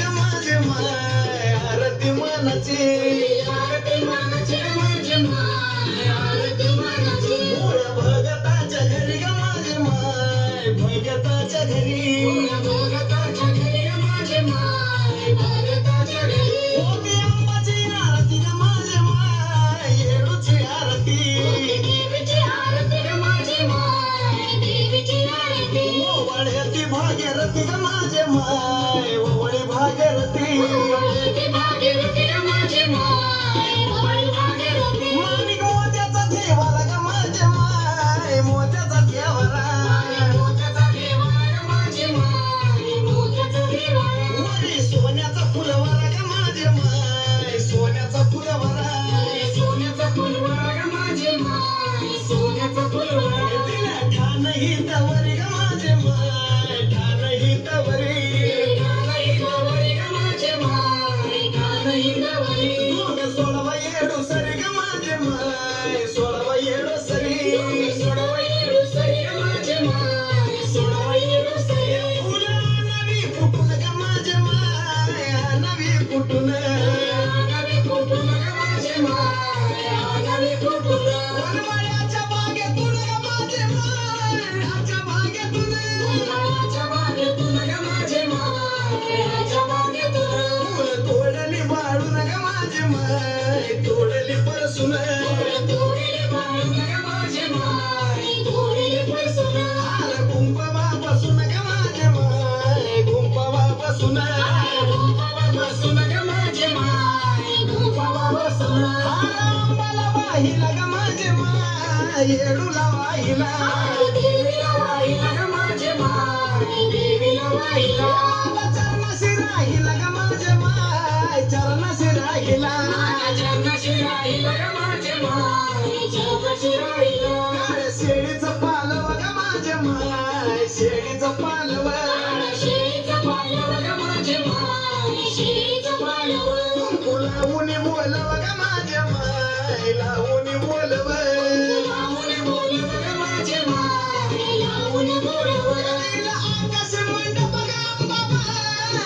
माझे माय आरती मानाची भगताच्या घरी ग माझे माय भगताच्या घरी होती अंबाची आरती ग माझे माय येळूची आरती ओवाळ्याची भागीरथी ग माझे माय ओवळी भागीरथी माणिक मोत्याचा देवाला ग माझे माय मोत्याचा देवाला वरी सोन्याचा फुलवारा ग माझे माय सोन्याचा फुलवारा तिला ठाण ही तवरी ग माझे माय ठाण ही तवरी दोघ सोडवा येडू सरी ग माझे माय सोडवा येडू सरी फुलं नवी फुटून ग माझे माय नवी फुटून वनमाळ्याच्या बागेतून ग माझे माय आच्या बागेतून फुल तोडली वाळून ग माझे माय तोडली परसून हार गुंपवा बसून ग माझे माय गुंपवा बसून हार अंबाला वाहिला ग माझे माय येडूला वाहिला चरणाशी राहिला ग माझे माय चरणाशी राहिला शेळीचं पालव ग माझे माय शेळीचं पालव लावून बोलव ग माझे माय लावून बोलव तिला आकाश मंडप ग अंबाबाई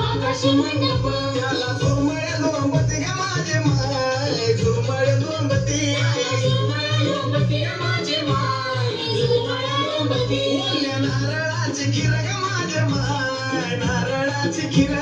आकाश मंडप त्याला झुरमळे झुरंबती ग माझे माय झुरमळे झुरंबती ओल्या नारळाची खीर ग माझे माय नारळाची खीर